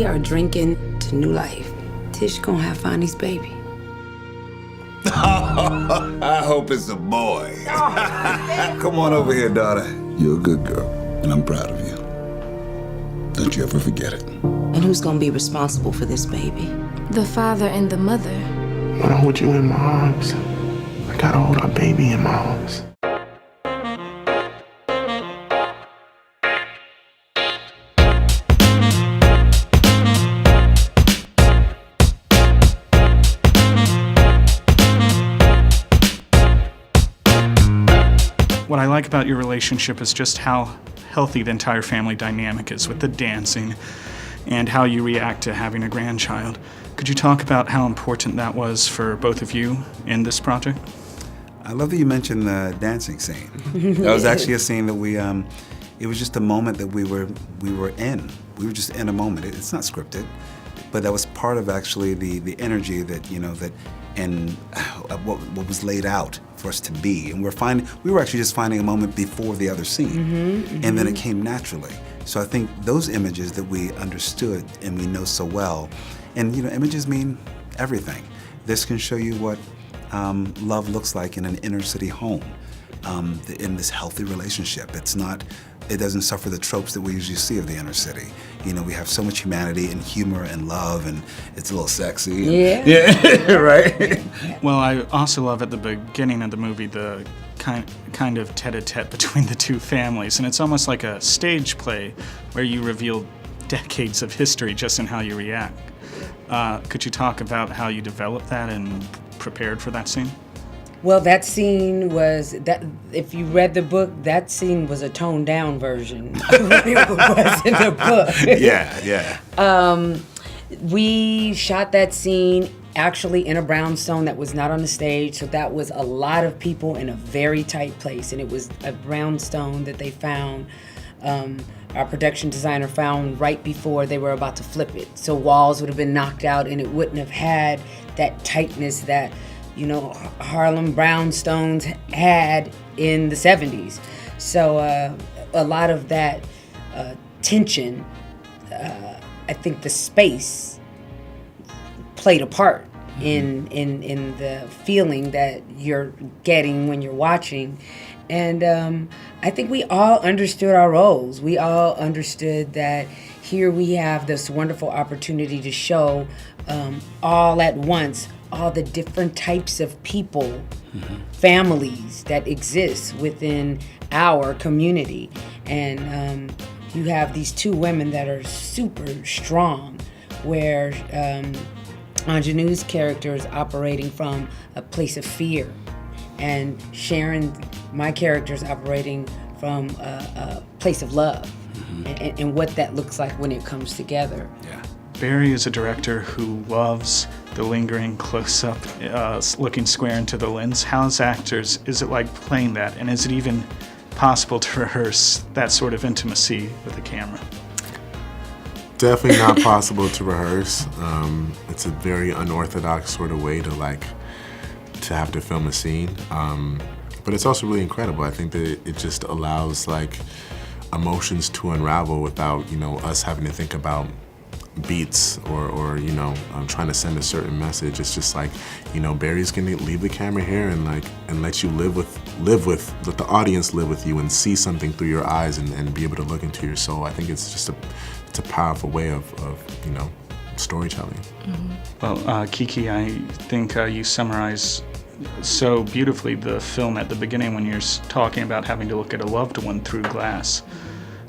we are drinking to new life. Tish gonna have Fonny's baby. I hope it's a boy. Come on over here, daughter. You're a good girl, and I'm proud of you. Don't you ever forget it. And who's gonna be responsible for this baby? The father and the mother. When I hold you in my arms, I gotta hold our baby in my arms. What I like about your relationship is just how healthy the entire family dynamic is with the dancing and how you react to having a grandchild. Could you talk about how important that was for both of you in this project? I love that you mentioned the dancing scene. That was actually a scene that we, it was just a moment that we were in. We were just in a moment. It's not scripted, but that was part of actually the energy that, and what was laid out for us to be. And we were actually just finding a moment before the other scene. And then it came naturally. So I think those images that we understood and we know so well, and images mean everything. This can show you what love looks like in an inner city home, in this healthy relationship. It doesn't suffer the tropes that we usually see of the inner city. We have so much humanity and humor and love, and it's a little sexy. Yeah, right? Well, I also love at the beginning of the movie the kind of tete-a-tete between the two families, and it's almost like a stage play where you reveal decades of history just in how you react. Could you talk about how you developed that and prepared for that scene? Well, that scene was, if you read the book, that scene was a toned down version of what it was in the book. Yeah. We shot that scene actually in a brownstone that was not on the stage, so that was a lot of people in a very tight place, and it was a brownstone that they found, our production designer found right before they were about to flip it. So walls would have been knocked out and it wouldn't have had that tightness that Harlem brownstones had in the 70s. So a lot of that tension, I think the space played a part in the feeling that you're getting when you're watching. And I think we all understood our roles. We all understood that here we have this wonderful opportunity to show all at once all the different types of people, families that exist within our community. And you have these two women that are super strong, where Ingenue's character is operating from a place of fear, and Sharon, my character, is operating from a place of love, and what that looks like when it comes together. Yeah. Barry is a director who loves the lingering close-up, looking square into the lens. How, as actors, is it like playing that? And is it even possible to rehearse that sort of intimacy with the camera? Definitely not possible to rehearse. It's a very unorthodox sort of way to have to film a scene. But it's also really incredible. I think that it just allows emotions to unravel without us having to think about beats or trying to send a certain message. It's just Barry's gonna leave the camera here and let you let the audience live with you and see something through your eyes and be able to look into your soul. I think it's just a powerful way of storytelling. Well, Kiki, I think you summarize so beautifully the film at the beginning when you're talking about having to look at a loved one through glass.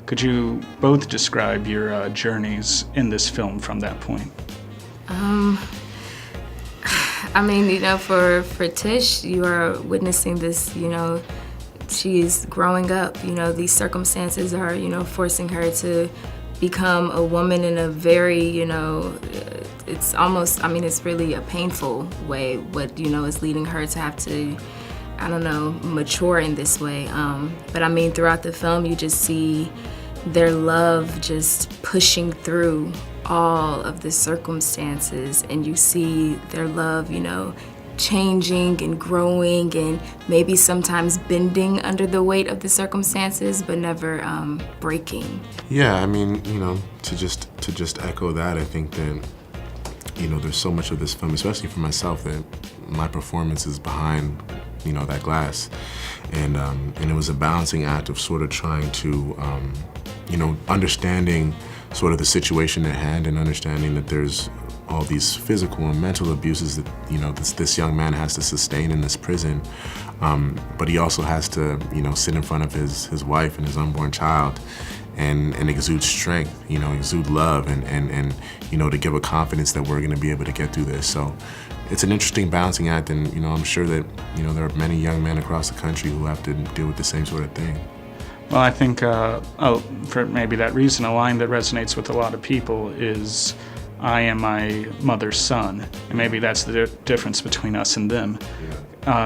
Could you both describe your journeys in this film from that point? For Tish, you are witnessing this, she's growing up, these circumstances are, forcing her to become a woman in a very, it's almost, it's really a painful way, what, is leading her to have to, mature in this way. But throughout the film, you just see their love just pushing through all of the circumstances, and you see their love, changing and growing and maybe sometimes bending under the weight of the circumstances, but never breaking. Yeah, I mean, you know, to just echo that, I think that, you know, there's so much of this film, especially for myself, that my performance is behind, you know, that glass. And it was a balancing act of sort of trying to, you know, understanding sort of the situation at hand and understanding that there's all these physical and mental abuses that, you know, this young man has to sustain in this prison. But he also has to, you know, sit in front of his wife and his unborn child and exude strength, you know, exude love and you know, to give a confidence that we're gonna be able to get through this. So it's an interesting balancing act, and, you know, I'm sure that, you know, there are many young men across the country who have to deal with the same sort of thing. Well, I think for maybe that reason, a line that resonates with a lot of people is, "I am my mother's son," and maybe that's the difference between us and them.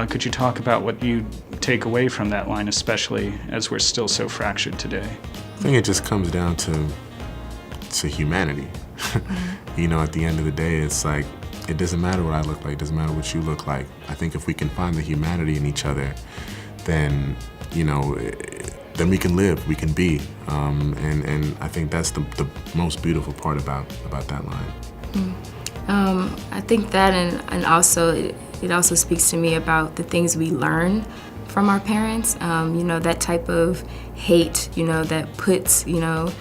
Could you talk about what you take away from that line, especially as we're still so fractured today? I think it just comes down to humanity. You know, at the end of the day, it's like, it doesn't matter what I look like, it doesn't matter what you look like. I think if we can find the humanity in each other, then, you know, then we can live, we can be. And I think that's the most beautiful part about that line. I think that, and also it also speaks to me about the things we learn from our parents. You know, that type of hate, you know, that puts, you know,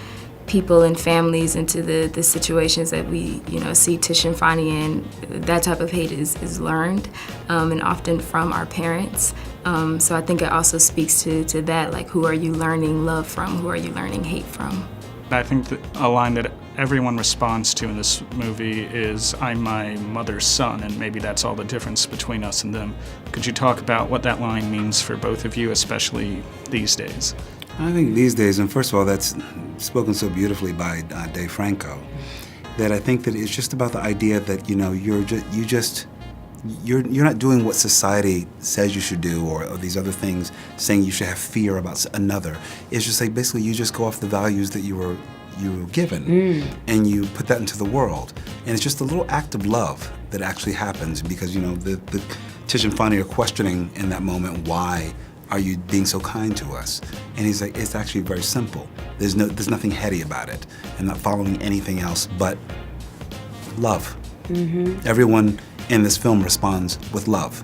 people and families into the situations that we, you know, see Tish and Fonnie in. That type of hate is learned, and often from our parents. So I think it also speaks to that, like, who are you learning love from? Who are you learning hate from? I think that a line that everyone responds to in this movie is, "I'm my mother's son," and maybe that's all the difference between us and them. Could you talk about what that line means for both of you, especially these days? I think these days, and first of all, that's spoken so beautifully by Dave Franco, that I think that it's just about the idea that, you know, you're not doing what society says you should do, or these other things saying you should have fear about another. It's just like, basically, you just go off the values that you were given, and you put that into the world. And it's just a little act of love that actually happens, because, you know, the Tish and Fonnie are questioning in that moment, why are you being so kind to us? And he's like, it's actually very simple. There's nothing heady about it, and not following anything else but love. Everyone in this film responds with love.